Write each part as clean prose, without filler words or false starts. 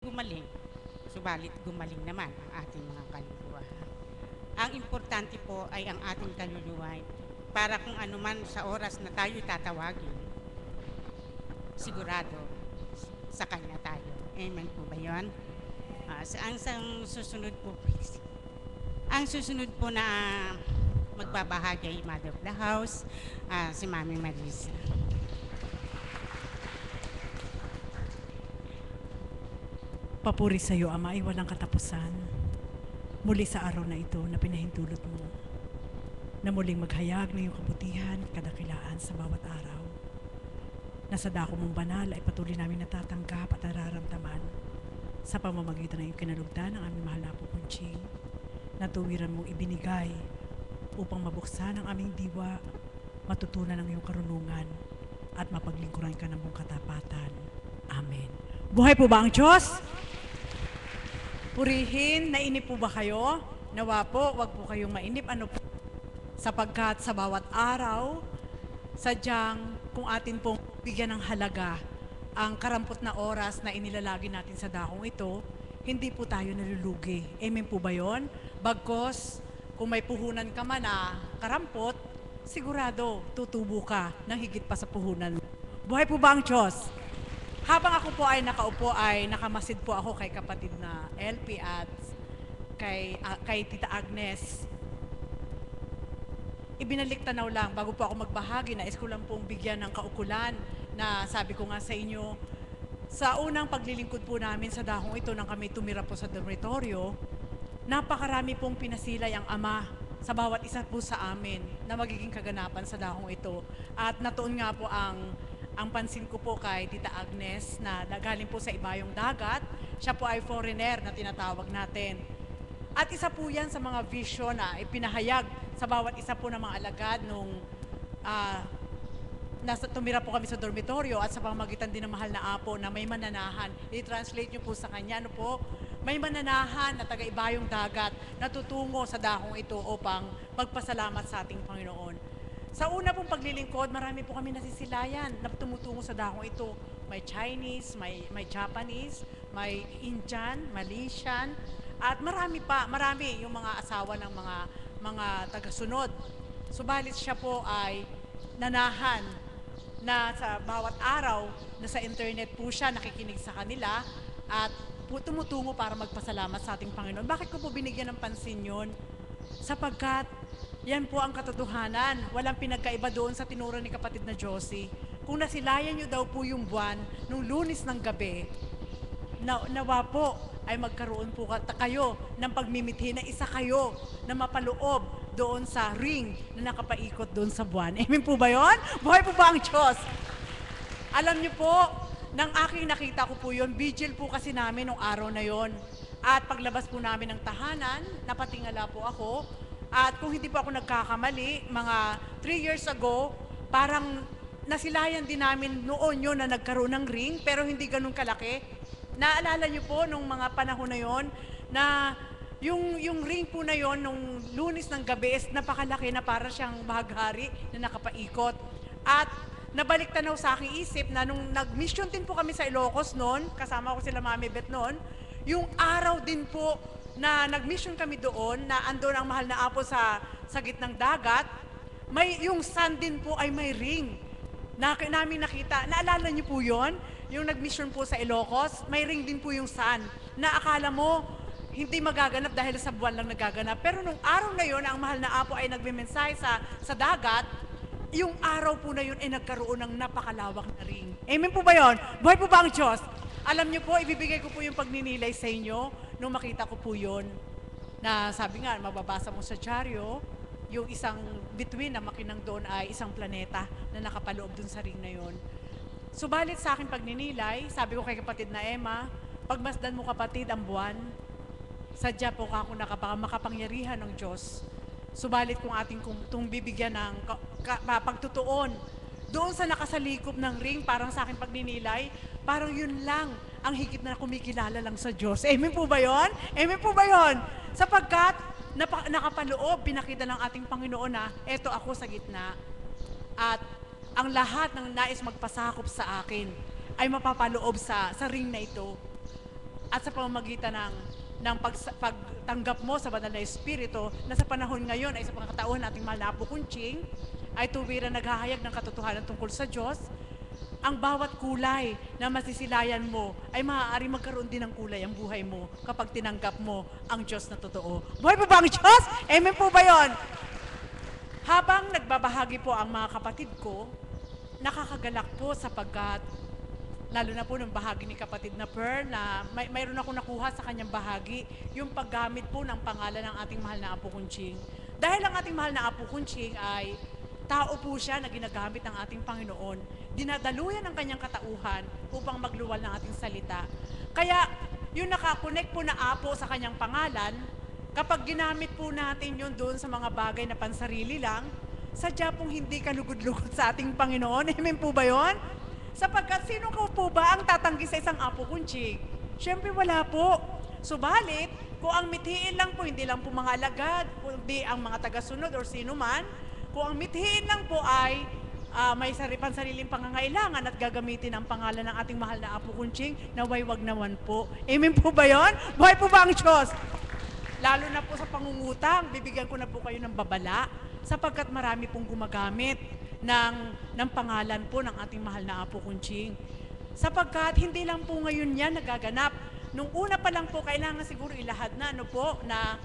gumaling. Subalit gumaling naman ang ating mga kaluluwa. Ang importante po ay ang ating kaluluwa para kung anuman sa oras na tayo tatawagin, sigurado sa Kanya tayo. Amen po ba yun? Ang susunod po, please. Ang susunod po na magbabahagi ay Mother of the House, si Mami Marisa. Papuri sa iyo, Ama, ay walang katapusan. Muli sa araw na ito na pinahintulot mo, na muling maghayag ng iyong kabutihan at kadakilaan sa bawat araw. Na sa dako mong banal ay patuloy namin natatanggap at nararamdaman sa pamamagitan ng iyong kinalugdan ng aming mahal na Apo Kunching, na tuwiran mong ibinigay upang mabuksan ang aming diwa, matutunan ang iyong karunungan, at mapaglingkuran ka ng buong katapatan. Amen. Buhay po ba ang Diyos? Purihin, nainip po ba kayo? Nawa po, wag po kayong mainip. Ano po? Sapagkat sa bawat araw, sadyang kung atin pong bigyan ng halaga ang karampot na oras na inilalagi natin sa dakong ito, hindi po tayo nalulugi. Amen po ba yun? Bagkos, kung may puhunan ka man na karampot, sigurado tutubo ka ng higit pa sa puhunan. Buhay po ba ang Diyos? Habang ako po ay nakaupo ay nakamasid po ako kay kapatid na LP at kay Tita Agnes. Ibinalik tanaw lang bago po ako magbahagi, nais ko lang pong bigyan ng kaukulan na sabi ko nga sa inyo, sa unang paglilingkod po namin sa dakong ito nang kami tumira po sa dormitoryo, napakarami pong pinasilay ang Ama sa bawat isa po sa amin na magiging kaganapan sa dakong ito. At natuon nga po ang pansin ko po kay Tita Agnes na galing po sa ibayong dagat. Siya po ay foreigner na tinatawag natin. At isa po yan sa mga vision na ipinahayag sa bawat isa po ng mga alagad nung tumira po kami sa dormitoryo at sa pamamagitan din ng mahal na Apo na may mananahan. I-translate nyo po sa kanya, ano po? May mananahan na taga-ibayong dagat na tutungo sa dakong ito upang magpasalamat sa ating Panginoon. Sa una pong paglilingkod, marami po kami nasisilayan na tumutungo sa dakong ito. May Chinese, may Japanese, may Indian, Malaysian, at marami yung mga asawa ng mga tagasunod. Subalit siya po ay nanahan na sa bawat araw na sa internet po siya nakikinig sa kanila at tumutungo para magpasalamat sa ating Panginoon. Bakit ko po binigyan ng pansin yun? Sapagkat yan po ang katotohanan. Walang pinagkaiba doon sa tinuro ni kapatid na Josie. Kung nasilayan nyo daw po yung buwan nung Lunes ng gabi, nawa po ay magkaroon po kayo ng pagmimithi na isa kayo na mapaloob doon sa ring na nakapaikot doon sa buwan. Amen po ba yun? Buhay po ba ang Diyos? Alam nyo po, nang aking nakita ko po yun, vigil po kasi namin nung araw na yon. At paglabas po namin ng tahanan, napatingala po ako. At kung hindi po ako nagkakamali, mga 3 years ago, parang nasilayan din namin noon yun na nagkaroon ng ring, pero hindi ganun kalaki. Naalala niyo po nung mga panahon na yon na yung ring po na yon nung Lunes ng gabi is napakalaki na para siyang bahaghari na nakapaikot. At nabalik tanaw sa aking isip na nung nag-mission din po kami sa Ilocos noon, kasama ko sila Mami Beth noon, yung araw din po na nag-mission kami doon, na andon ang mahal na Apo sa gitnang dagat, yung sun din po ay may ring. Namin nakita, naalala niyo po yon? Yung nag-mission po sa Ilocos, may ring din po yung sun, na akala mo hindi magaganap dahil sa buwan lang nagaganap. Pero nung araw na yon, ang mahal na Apo ay nagme-mensahe sa dagat, yung araw po na yun ay nagkaroon ng napakalawak na ring. Amen po ba yon? Buhay po ba ang Diyos? Alam niyo po, ibibigay ko po yung pagninilay sa inyo nung makita ko po yun, na sabi nga, mababasa mo sa dyaryo, yung isang bituin na makinang doon ay isang planeta na nakapaloob doon sa ring na yun. Subalit sa aking pagninilay, sabi ko kay kapatid na Emma, pagmasdan mo kapatid ang buwan, sadya po ako makapangyarihan ng Diyos. Subalit kung ating kung bibigyan ng pagtutuon, doon sa nakasalikop ng ring, parang sa aking pagninilay, parang yun lang ang higit na kumikilala lang sa Diyos. Amen po ba yun? Amen po ba yun? Sapagkat nakapaloob, pinakita ng ating Panginoon na eto ako sa gitna. At ang lahat ng nais magpasakop sa akin ay mapapaloob sa ring na ito. at sa pamamagitan ng pagtanggap mo sa banal na Espiritu na sa panahon ngayon ay sa pangkatauhan nating mahal na Apo Kunching ay tuwira naghahayag ng katotohanan tungkol sa Diyos. Ang bawat kulay na masisilayan mo ay maaari magkaroon din ng kulay ang buhay mo kapag tinanggap mo ang Diyos na totoo. Buhay po ba ang Diyos? Amen po ba yon? Habang nagbabahagi po ang mga kapatid ko, nakakagalak po sapagkat lalo na po ng bahagi ni kapatid na Pearl na mayroon akong nakuha sa kanyang bahagi, yung paggamit po ng pangalan ng ating mahal na Apo Kunching. Dahil ang ating mahal na Apo Kunching ay tao po siya na ginagamit ng ating Panginoon, dinadaluyan ng kanyang katauhan upang magluwal ng ating salita. Kaya yung nakakonect po na Apo sa kanyang pangalan, kapag ginamit po natin yun doon sa mga bagay na pansarili lang, sadya pong hindi kalugod-lugod sa ating Panginoon. Amen po ba yun? Sapagkat sino ko po ba ang tatanggi sa isang Apo Kunching? Siyempre wala po. Subalit, kung ang mithiin lang po, hindi lang po mga alagad, kundi ang mga tagasunod or sino man, kung ang mithiin lang po ay may pansariling pangangailangan at gagamitin ang pangalan ng ating mahal na Apo Kunching, naway wag naman po. Amen po ba yun? Buhay po ba ang Diyos? Lalo na po sa pangungutang, bibigyan ko na po kayo ng babala sapagkat marami pong gumagamit ng pangalan po ng ating mahal na Apo Kunching. Sapagkat hindi lang po ngayon yan nagaganap. Nung una pa lang po, kailangan siguro ilahad na, na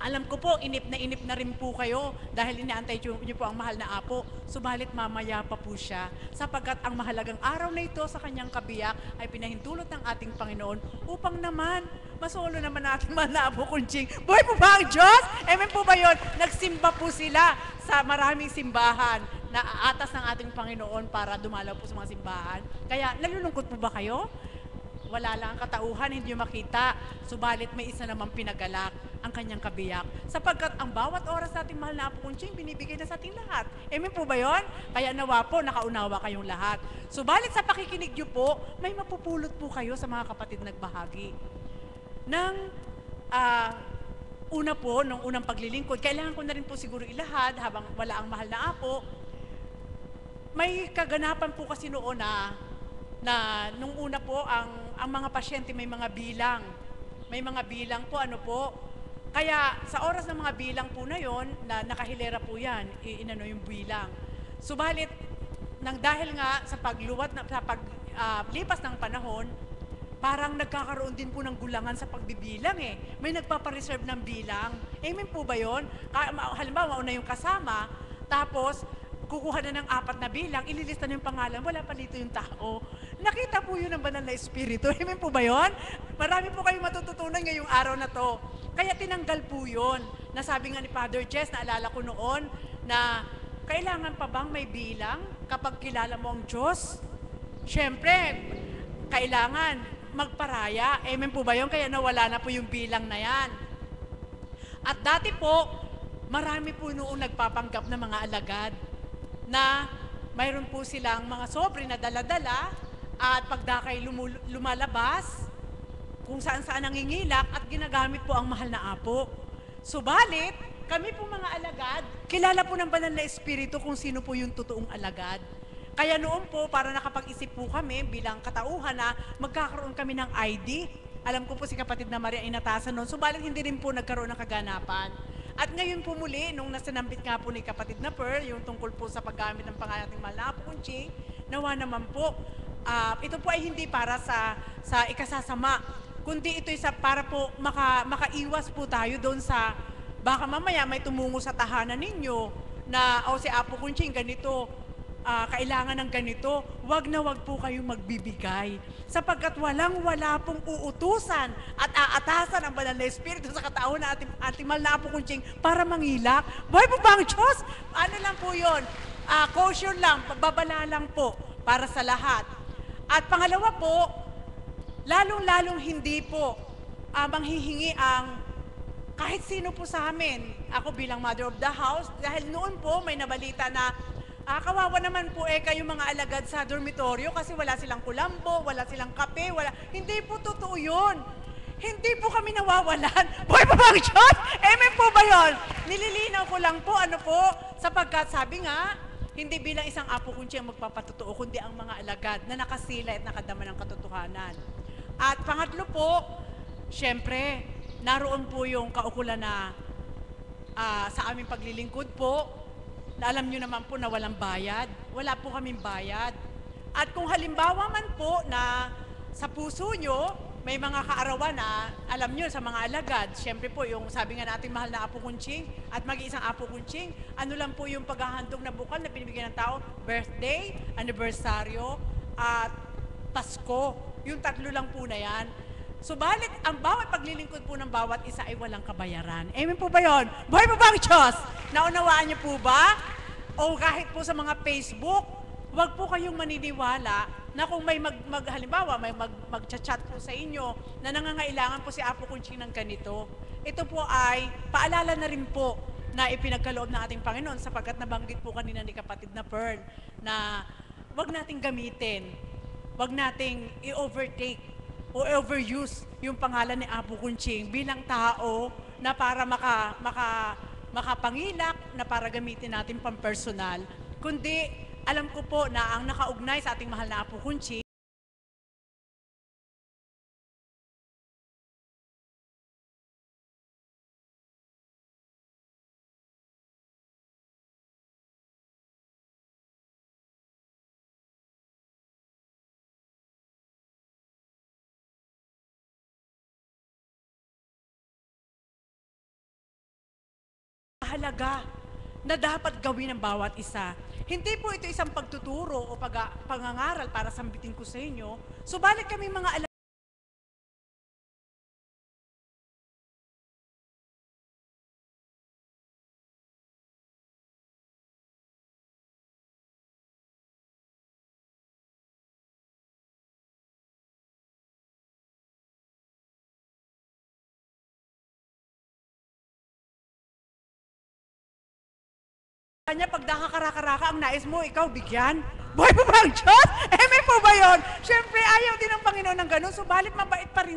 alam ko po, inip na rin po kayo dahil inaantay niyo po ang mahal na Apo. Subalit mamaya pa po siya. Sapagkat ang mahalagang araw na ito sa kanyang kabiyak ay pinahintulot ng ating Panginoon upang naman masolo naman natin mahal na Apo Kunching. Buhay po ba ang Diyos? Amen po ba yun? Nagsimba po sila sa maraming simbahan na aatas ng ating Panginoon para dumalaw po sa mga simbahan. Kaya nalulungkot po ba kayo? Wala lang ang katauhan, hindi nyo makita. Subalit may isa namang pinagalak ang kanyang kabiyak. Sapagkat ang bawat oras nating mahal na Apo Kunching, binibigay na sa ating lahat. Amen po ba yun? Kaya nawa po, nakaunawa kayong lahat. Subalit sa pakikinig nyo po, may mapupulot po kayo sa mga kapatid nagbahagi. Una po, nung unang paglilingkod, kailangan ko na rin po siguro ilahad habang wala ang mahal na Apo. May kaganapan po kasi noon na nung una po, ang mga pasyente may mga bilang. May mga bilang po, Kaya sa oras ng mga bilang po na yon, na nakahilera po yan, yung bilang. Subalit, dahil nga sa paglipas ng panahon, parang nagkakaroon din po ng gulangan sa pagbibilang eh. May nagpapareserve ng bilang. Amen po ba yon? Halimbawa, mauna yung kasama, tapos kukuha na ng 4 na bilang, ililista na yung pangalan, wala pa dito yung tao. Nakita po yun ng banal na Espiritu. Amen po ba yun? Marami po kayong matututunan ngayong araw na to. Kaya tinanggal po yun. Nasabi nga ni Father Jess, naalala ko noon, na kailangan pa bang may bilang kapag kilala mo ang Diyos? Siyempre, kailangan magparaya. Amen po ba yun? Kaya nawala na po yung bilang na yan. At dati po, marami po noong nagpapanggap na mga alagad na mayroon po silang mga sobre na dala-dala at pagdakay lumalabas kung saan-saan nangingilak at ginagamit po ang mahal na Apo. Subalit, kami po mga alagad, kilala po ng banal na Espiritu kung sino po yung totoong alagad. Kaya noon po, para nakapag-isip po kami bilang katauhan na magkakaroon kami ng ID. Alam ko po si kapatid na Maria inatasan noon, subalit hindi rin po nagkaroon ng kaganapan. At ngayon po muli, nung nasanambit nga po ni kapatid na Pearl, yung tungkol po sa paggamit ng pangalan ng mahal na Apo Kunching, nawa naman po, ito po ay hindi para sa ikasasama, kundi ito ay para po makaiwas po tayo doon sa, baka mamaya may tumungo sa tahanan ninyo na, si Apo Kunching, ganito, kailangan ng ganito, wag na wag po kayong magbibigay. Sapagkat wala pong uutusan at aatasan ang banal na Espiritu sa katauhan na ating mahal na Apo Kunching para mangilak. Buhay po ba ang Diyos? Ano lang po yun? Caution lang, babala lang po para sa lahat. At pangalawa po, lalong-lalong hindi po manghihingi ang kahit sino po sa amin. Ako bilang mother of the house, dahil noon po may nabalita na kawawa naman po kayong mga alagad sa dormitoryo kasi wala silang kulambo, wala silang kape, Hindi po totoo yun. Hindi po kami nawawalan. Buhay po ba ang Diyos? Amen po ba yun? Nililinaw ko lang po, sapagkat sabi nga, hindi bilang isang Apo Kunching ang magpapatotoo, kundi ang mga alagad na nakasila at nakadama ng katotohanan. At pangatlo po, syempre, naroon po yung kaukulan na sa aming paglilingkod po, na alam nyo naman po na walang bayad. Wala po kaming bayad. At kung halimbawa man po na sa puso nyo, may mga kaarawan na alam nyo sa mga alagad, syempre po yung sabi nga natin mahal na Apo Kunching at mag-iisang Apo Kunching, ano lang po yung paghahandog na bukal na binibigyan ng tao? Birthday, anibersaryo, at Pasko. Yung tatlo lang po na yan. Subalit, ang bawat paglilingkod po ng bawat isa ay walang kabayaran. Amen po ba yun? Buhay po ba ang Diyos? Naunawaan niyo po ba? O kahit po sa mga Facebook, huwag po kayong maniniwala na kung may halimbawa, may mag-chat po sa inyo na nangangailangan po si Apo Kunching ng ganito. Ito po ay paalala na rin po na ipinagkaloob ng ating Panginoon sapagkat nabanggit po kanina ni kapatid na Pearl na huwag nating gamitin, huwag nating i-overtake o overuse yung pangalan ni Apo Kunching bilang tao na para makapangilak, na para gamitin natin pampersonal, kundi alam ko po na ang nakaugnay sa ating mahal na Apo Kunching halaga na dapat gawin ng bawat isa. Hindi po ito isang pagtuturo o pangangaral para sambitin ko sa inyo, subalit kami mga kanya pag nakakarakaraka ang nais mo, ikaw bigyan. Buhay po ba ang Diyos? May po ba yun? Siyempre, ayaw din ng Panginoon ng ganun, subalit mabait pa rin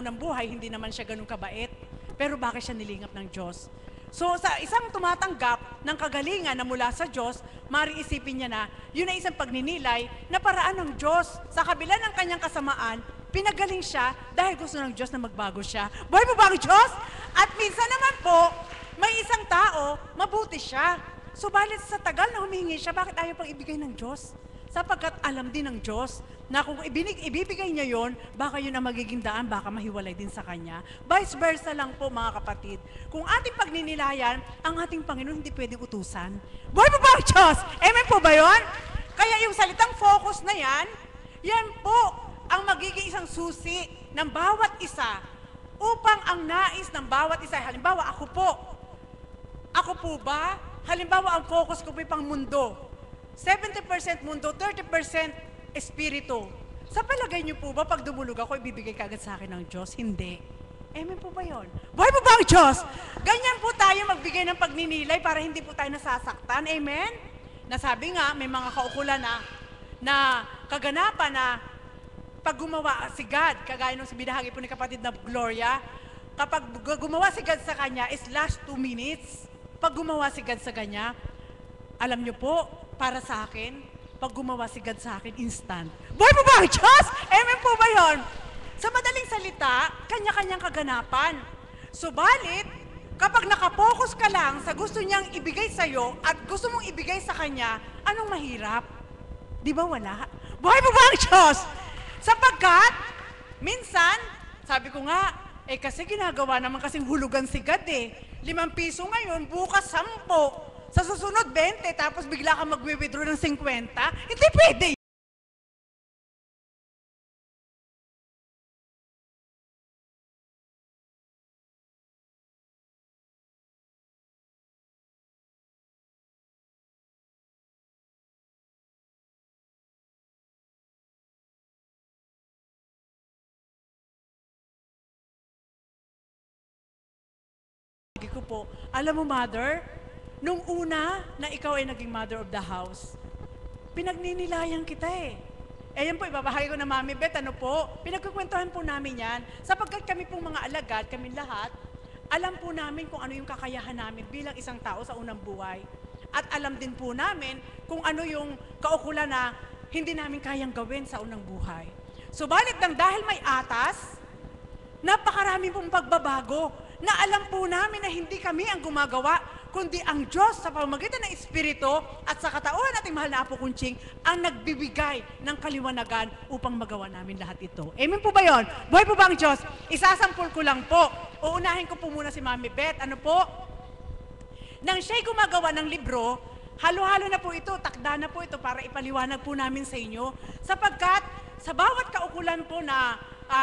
ng buhay, hindi naman siya ganun kabait. Pero bakit siya nilingap ng Diyos? So sa isang tumatanggap ng kagalingan na mula sa Diyos, maaaring isipin niya na yun ay isang pagninilay na paraan ng Diyos. Sa kabila ng kanyang kasamaan, pinagaling siya dahil gusto ng Diyos na magbago siya. Buhay po ba ang Diyos? At minsan naman po, may isang tao, mabuti siya. Subalit sa tagal na humihingi siya, bakit ayaw pang ibigay ng Diyos? Sapagkat alam din ng Diyos na kung ibibigay niya yon, baka yun ang magiging daan, baka mahiwalay din sa Kanya. Vice versa lang po mga kapatid. Kung ating pagninilayan, ang ating Panginoon hindi pwedeng utusan. Buhay po ba ang Diyos? Amen po ba yun? Kaya yung salitang focus na yan po ang magiging isang susi ng bawat isa upang ang nais ng bawat isa. Halimbawa, ako po ba? Halimbawa, ang focus ko po pang mundo. 70% mundo, 30% espiritu. Sa palagay niyo po ba, pag dumulog ako, ibibigay kagad sa akin ng Diyos? Hindi. Amen po ba yun? Buhay po ba ang Diyos? Ganyan po tayo magbigay ng pagninilay para hindi po tayo nasasaktan. Amen? Nasabi nga, may mga kaukulan na kaganapan na pag gumawa si God, kagaya nung binahagi po ni kapatid na Gloria, kapag gumawa si God sa kanya is last 2 minutes. Pag gumawa si God sa kanya, alam niyo po, para sa akin, pag gumawa si God sa akin, instant. Buhay po ba ang Diyos? Amen po ba yun? Sa madaling salita, kanya-kanyang kaganapan. Subalit, kapag nakapokus ka lang sa gusto niyang ibigay sa'yo at gusto mong ibigay sa Kanya, anong mahirap? Di ba wala? Buhay po ba ang Diyos? Sapagkat, minsan, sabi ko nga, kasi ginagawa naman kasing hulugan si God ₱5 ngayon, bukas 10. Sa susunod, 20, tapos bigla ka mag-withdraw ng 50, hindi pwede. Ko po, alam mo, Mother, Nung una na ikaw ay naging mother of the house, pinagninilayan kita eh. Eh yan po, ibabahagi ko na Mami Beth, ano po, pinagkukwentuhan po namin yan, sapagkat kami pong mga alagad, kami lahat, alam po namin kung ano yung kakayahan namin bilang isang tao sa unang buhay. At alam din po namin kung ano yung kaukulan na hindi namin kayang gawin sa unang buhay. Subalit nang dahil may atas, napakarami pong pagbabago na alam po namin na hindi kami ang gumagawa, kundi ang Diyos sa pamamagitan ng Espiritu at sa katauhan nating mahal na Apo Kunching ang nagbibigay ng kaliwanagan upang magawa namin lahat ito. Amen po ba yun? Buhay po ba ang Diyos? Isasampul ko lang po. Uunahin ko po muna si Mami Beth. Ano po? Nang siya'y gumagawa ng libro, halo-halo na po ito, takda na po ito para ipaliwanag po namin sa inyo. Sapagkat sa bawat kaukulan po na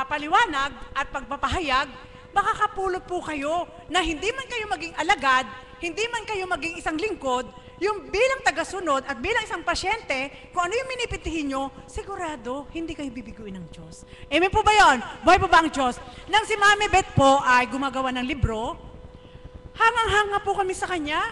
paliwanag at pagpapahayag, makakapulot po kayo na hindi man kayo maging alagad, hindi man kayo maging isang lingkod, yung bilang tagasunod at bilang isang pasyente, kung ano yung minipitihin nyo, sigurado, hindi kayo bibiguin ng Diyos. Amen po ba yun? Buhay po ba ang Diyos? Nang si Mami Beth po ay gumagawa ng libro, hangang-hanga po kami sa kanya.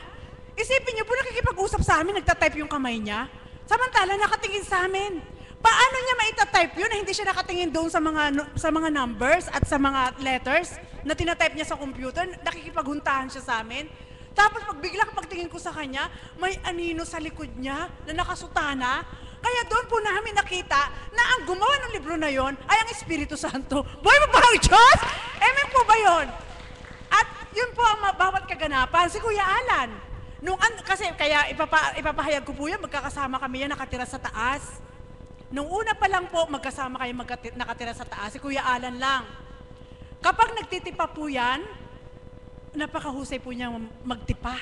Isipin niyo po, nakikipag-usap sa amin, nagtatype yung kamay niya. Samantala, nakatingin sa amin. Paano niya maitatype yun na hindi siya nakatingin doon sa mga numbers at sa mga letters na tinatype niya sa computer? Nakikipaghuntahan siya sa amin. Tapos pag bigla pagtingin ko sa kanya, may anino sa likod niya na nakasutana. Kaya doon po namin nakita na ang gumawa ng libro na yon ay ang Espiritu Santo. Buhay mo ba ang Diyos? Amen po ba yun? At yun po ang bawat kaganapan. Si Kuya Alan, kasi kaya ipapahayag ko po yan, magkakasama kami yan nakatira sa taas. Nung una pa lang po, magkasama kayo nakatira sa taas, si Kuya Alan lang. Kapag nagtitipa po yan, napakahusay po niya magtipa.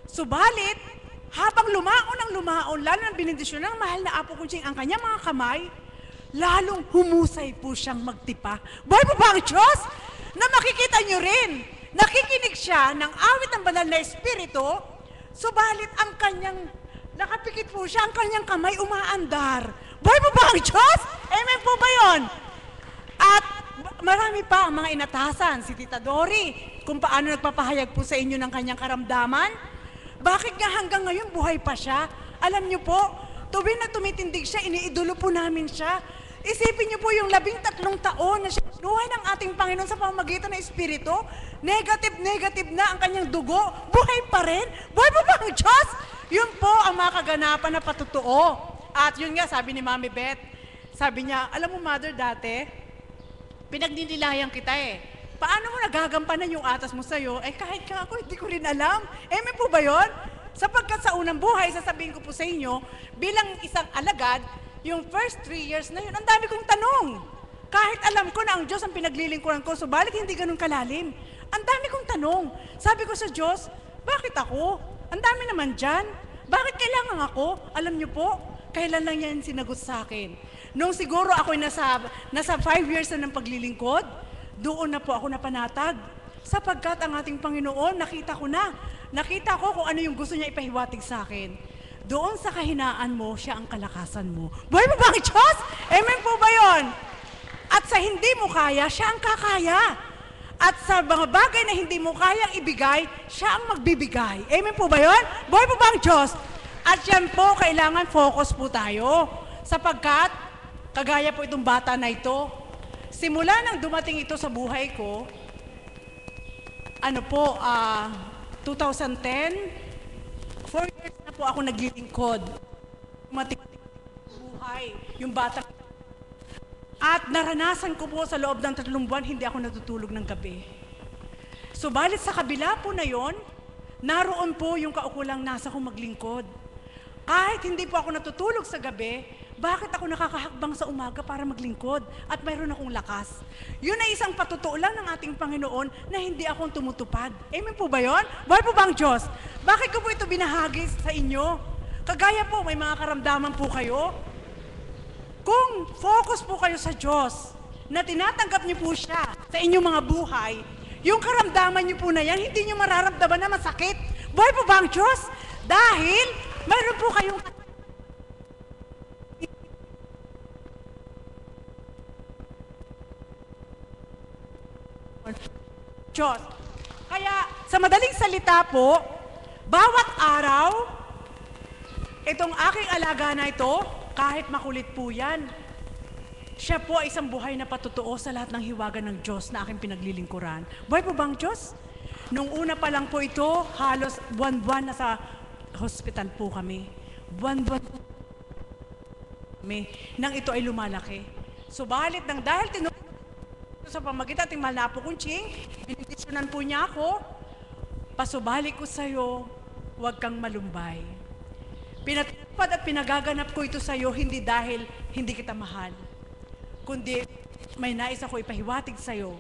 Subalit, habang lumaon, lalo ng binindisyon ng mahal na Apo Kunching ang kanyang mga kamay, lalong humusay po siyang magtipa. Buhay po ba ang Diyos? Na makikita niyo rin, nakikinig siya ng awit ng banal na Espiritu, subalit ang kanyang, nakapikit po siya, ang kanyang kamay umaandar. Buhay po ba ang Diyos? Amen po ba yun? At marami pa ang mga inatasan, si Tita Dory, kung paano nagpapahayag po sa inyo ng kanyang karamdaman. Bakit nga hanggang ngayon buhay pa siya? Alam niyo po, tuwing na tumitindig siya, iniidolo po namin siya. Isipin niyo po yung 13 taon na siya buhay ng ating Panginoon sa pamamagitan ng Espiritu. Negative na ang kanyang dugo. Buhay pa rin. Buhay pa ba ang Diyos? Yun po ang mga kaganapan na patutuo. At yun nga, sabi ni Mami Beth, sabi niya, alam mo Mother, dati, pinagninilayan kita eh. Paano mo nagagampanan yung atas mo sa'yo? Eh kahit ka ako, hindi ko rin alam. May po ba yun? Sapagkat sa unang buhay, sasabihin ko po sa inyo, bilang isang alagad, yung first 3 years na yun, ang dami kong tanong. Kahit alam ko na ang Diyos ang pinaglilingkuran ko, subalit hindi ganun kalalim. Ang dami kong tanong. Sabi ko sa Diyos, bakit ako? Ang dami naman dyan. Bakit kailangan ako? Alam niyo po, kailan lang yan sinagot sa akin. Nung siguro ako'y nasa 5 years na ng paglilingkod, doon na po ako napanatag. Sapagkat ang ating Panginoon, nakita ko kung ano yung gusto niya ipahiwatig sa akin. Doon sa kahinaan mo, siya ang kalakasan mo. Buhay mo ba ang Diyos? Amen po ba yun? At sa hindi mo kaya, siya ang kakaya. At sa mga bagay na hindi mo kayang ibigay, siya ang magbibigay. Amen po ba yun? Buhay po ba ang Diyos? At yan po, kailangan focus po tayo. Sapagkat, kagaya po itong bata na ito, simula nang dumating ito sa buhay ko, 2010, 4 years na po ako naglilingkod. Dumating buhay, yung bata. At naranasan ko po sa loob ng 3 buwan, hindi ako natutulog ng gabi. Subalit sa kabila po na yon, naroon po yung kaukulang nasa kong maglingkod. Kahit hindi po ako natutulog sa gabi, bakit ako nakakahakbang sa umaga para maglingkod at mayroon akong lakas? Yun ay isang patutuo lang ng ating Panginoon na hindi akong tumutupad. Amen po ba yun? Buhay po ba ang Diyos? Bakit ko po ito binahagi sa inyo? Kagaya po, may mga karamdaman po kayo. Kung focus po kayo sa Diyos, na tinatanggap niyo po siya sa inyong mga buhay, yung karamdaman niyo po na yan, hindi niyo mararamdaman na masakit. Buhay po ba ang Diyos? Dahil mayroon po kayong Diyos. Kaya, sa madaling salita po, Bawat araw, itong aking alaga na ito, kahit makulit po yan, siya po ay isang buhay na patutuo sa lahat ng hiwaga ng Diyos na aking pinaglilingkuran. Buhay po bang Diyos? Nung una pa lang po ito, halos buwan-buwan na sa hospital po kami. Buwan-buwan po kami nang ito ay lumalaki. Subalit nang dahil sa pamagitan ating mahal na Apo Kunching, binindisyonan po niya ako, pasubalik ko sa'yo, huwag kang malumbay. Pinatupad at pinagaganap ko ito sa'yo hindi dahil hindi kita mahal, kundi may nais ako ipahiwatig sa'yo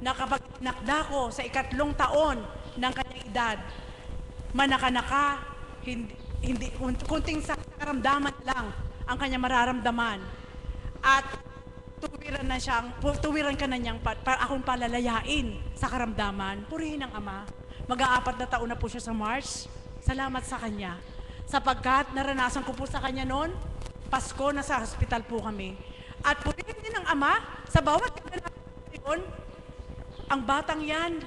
na kapag nakda ko sa 3 taon ng kanyang edad, manakanaka, kunting sa karamdaman lang ang kanya mararamdaman. At tuwiran ka na niyang akong palalayain sa karamdaman. Purihin ang Ama. Mag-4 na taon na po siya sa March. Salamat sa Kanya. Sapagkat naranasan ko po sa Kanya noon, Pasko, nasa hospital po kami. At purihin din ng Ama, sa bawat kaganapon, ang batang yan,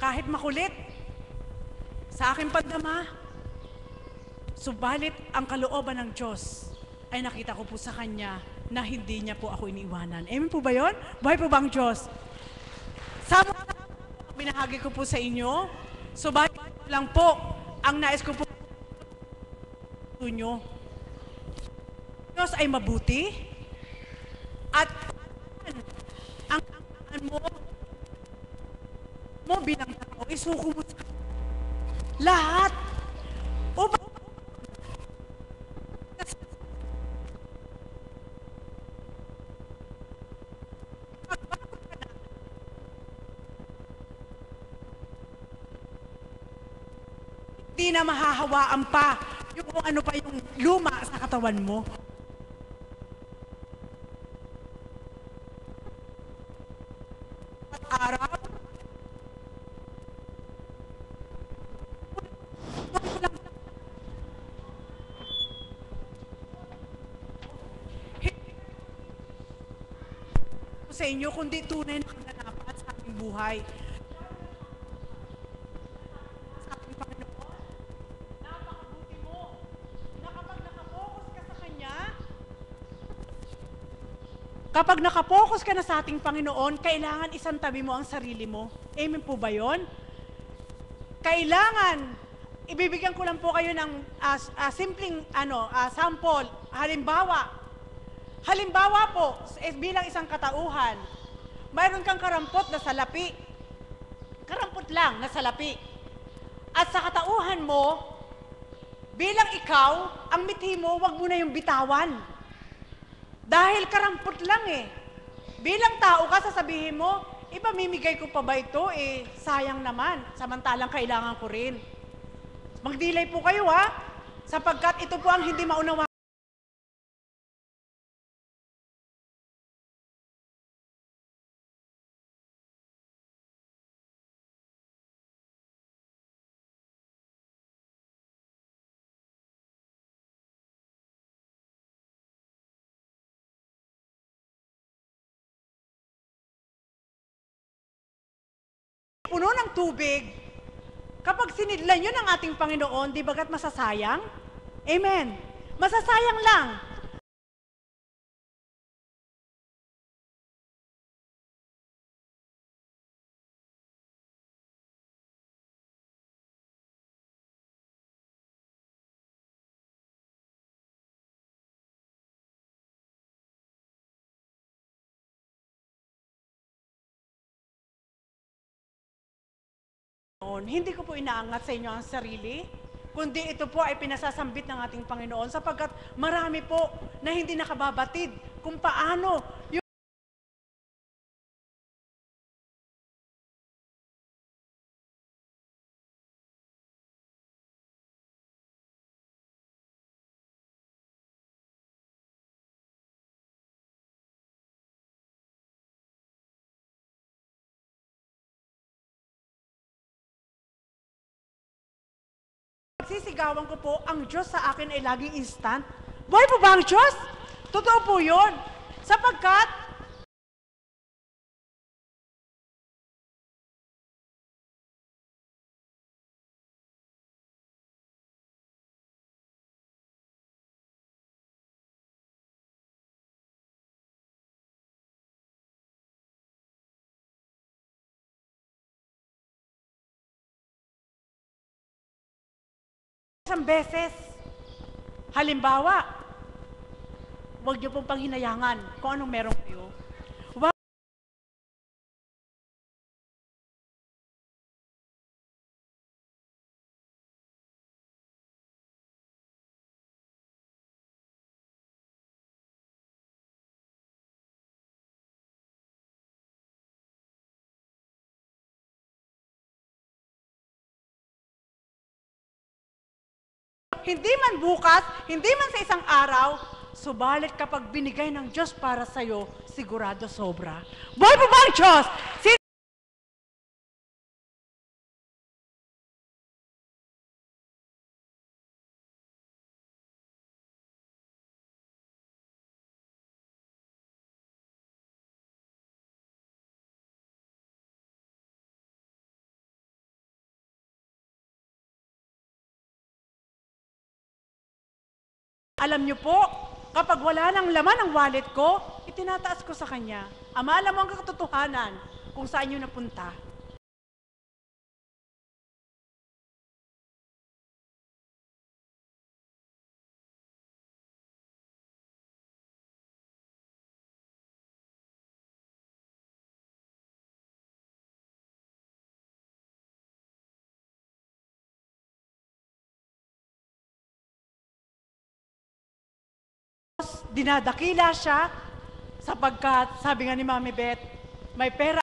kahit makulit, sa aking pagdama, subalit ang kalooban ng Diyos ay nakita ko po sa Kanya na hindi niya po ako iniiwanan. Amen po ba yun? Buhay po ba ang Diyos? Sa binahagi ko po sa inyo, subalit lang po, ang nais ko po nyo, Diyos ay mabuti, at ang mo bilang tao, isuko mo sa lahat. O hindi na mahahawaan pa yung kung ano pa yung luma sa katawan mo. At araw, sa inyo, kundi tunay na kaganapan sa ating buhay. Sa ating Panginoon, napakabuti mo na kapag nakapokus ka na sa ating Panginoon, kailangan isang tabi mo ang sarili mo. Amen po ba yun? Kailangan, ibibigyan ko lang po kayo ng simpleng sample. Halimbawa po, bilang isang katauhan, mayroon kang karampot na salapi. Karampot lang na salapi. At sa katauhan mo, bilang ikaw, ang mithi mo, wag mo na yung bitawan. Dahil karampot lang eh. Bilang tao ka, sasabihin mo, ipamimigay ko pa ba ito? Sayang naman. Samantalang kailangan ko rin. Magdilay po kayo sapagkat ito po ang hindi maunawa. Puno ng tubig, kapag sinidlan yun ng ating Panginoon, di bagat masasayang? Amen. Masasayang lang. Hindi ko po inaangat sa inyo ang sarili, kundi ito po ay pinasasambit ng ating Panginoon sapagkat marami po na hindi nakababatid kung paano yung sisigawan ko po, ang Diyos sa akin ay laging instant. Buhay po ba ang Diyos? Totoo po yun. Sapagkat isang beses. Halimbawa, huwag niyo pong panghinayangan kung anong meron kayo. Huwag hindi man bukas, hindi man sa isang araw, subalit kapag binigay ng Diyos para sa'yo, sigurado sobra. Buhay po ba ang Diyos? Alam niyo po, kapag wala nang laman ang wallet ko, itinataas ko sa Kanya. Ama, alam mo ang katotohanan kung saan niyo napunta. Dinadakila siya sapagkat, sabi nga ni Mami Beth, may pera.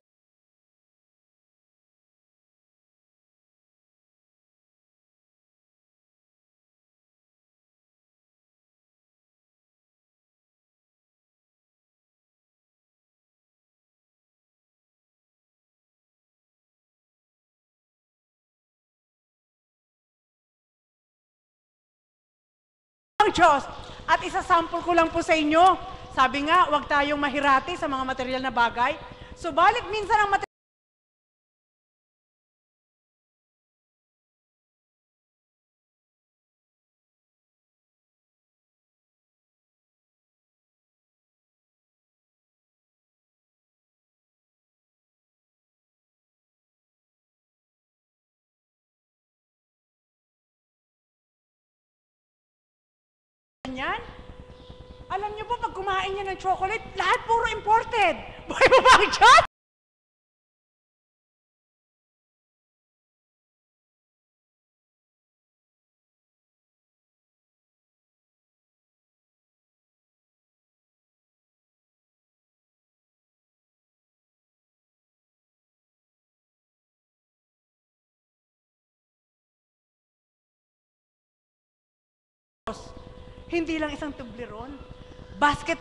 Ang Diyos. At isasample ko lang po sa inyo. Sabi nga, huwag tayong mahirati sa mga material na bagay. Subalit minsan ang material yan, alam niyo po, pag kumain niya ng chocolate, lahat puro imported. Buhay mo ba ang Diyos? Hindi lang isang tubleron, basket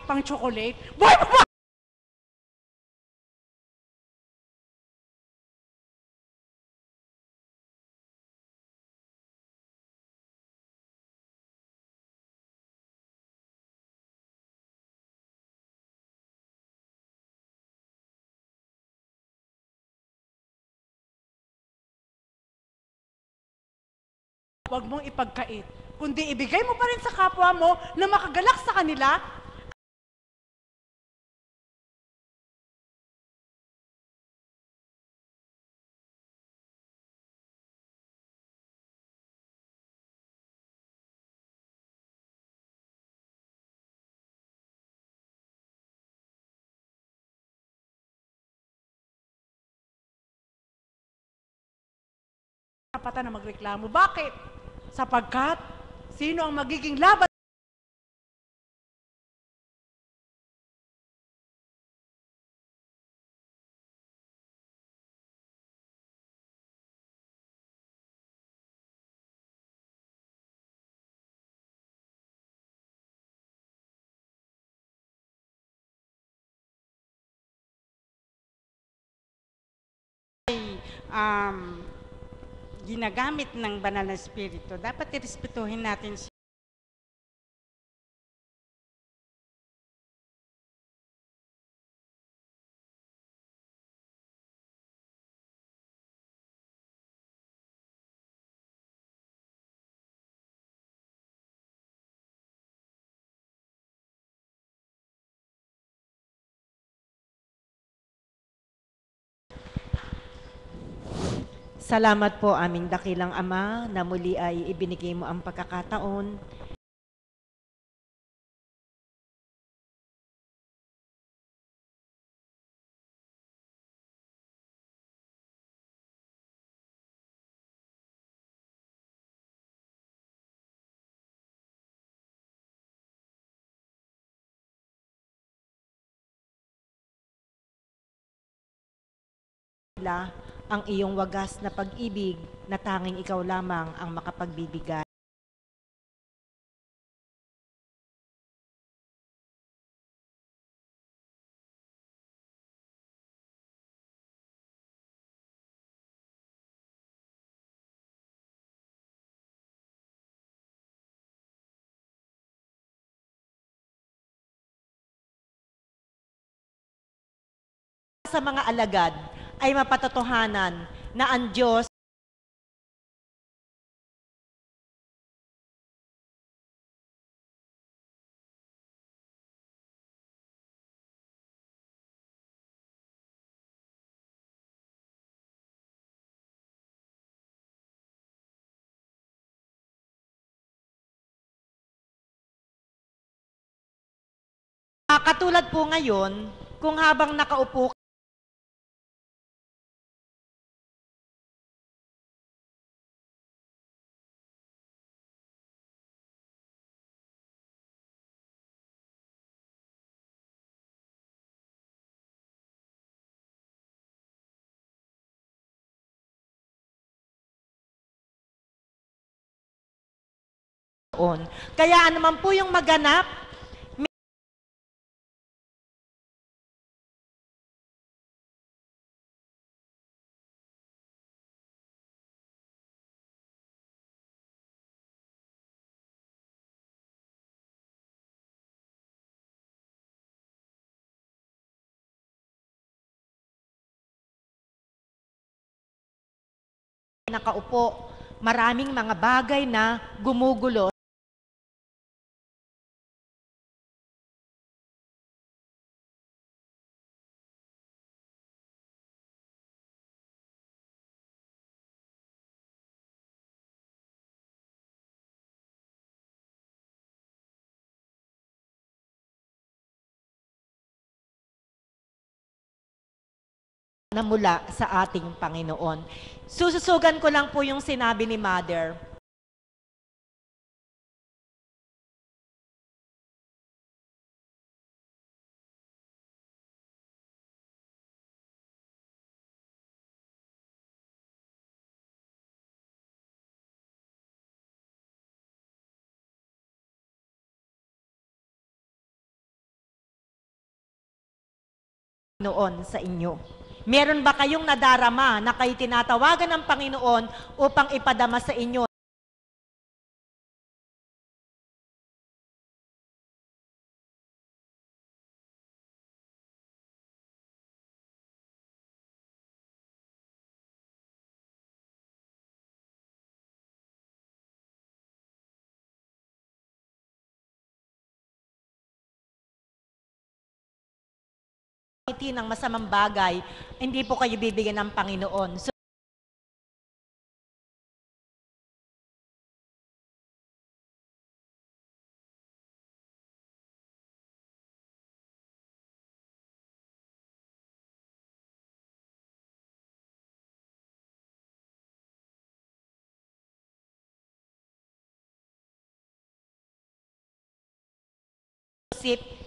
pang chocolate. Buhay mo ba? Huwag mong ipagkait, kundi ibigay mo pa rin sa kapwa mo na makagalak sa kanila. Karapatan na magreklamo. Bakit? Sapagkat, sino ang magiging laban? um, Ginagamit ng banal na spirito, dapat irespetuhin natin siya. Salamat po aming dakilang Ama na muli ay ibinigay mo ang pagkakataon nila ang iyong wagas na pag-ibig na tanging ikaw lamang ang makapagbibigay. Sa mga alagad ay mapatotohanan na ang Diyos katulad po ngayon, kung habang nakaupo on. Kaya anuman po yung maganap, nakaupo, maraming mga bagay na gumugulo na mula sa ating Panginoon. Sususugan ko lang po yung sinabi ni Mother. Panginoon sa inyo. Meron ba kayong nadarama na kayo tinatawagan ng Panginoon upang ipadama sa inyo? Ng masamang bagay, hindi po kayo bibigyan ng Panginoon. So, isip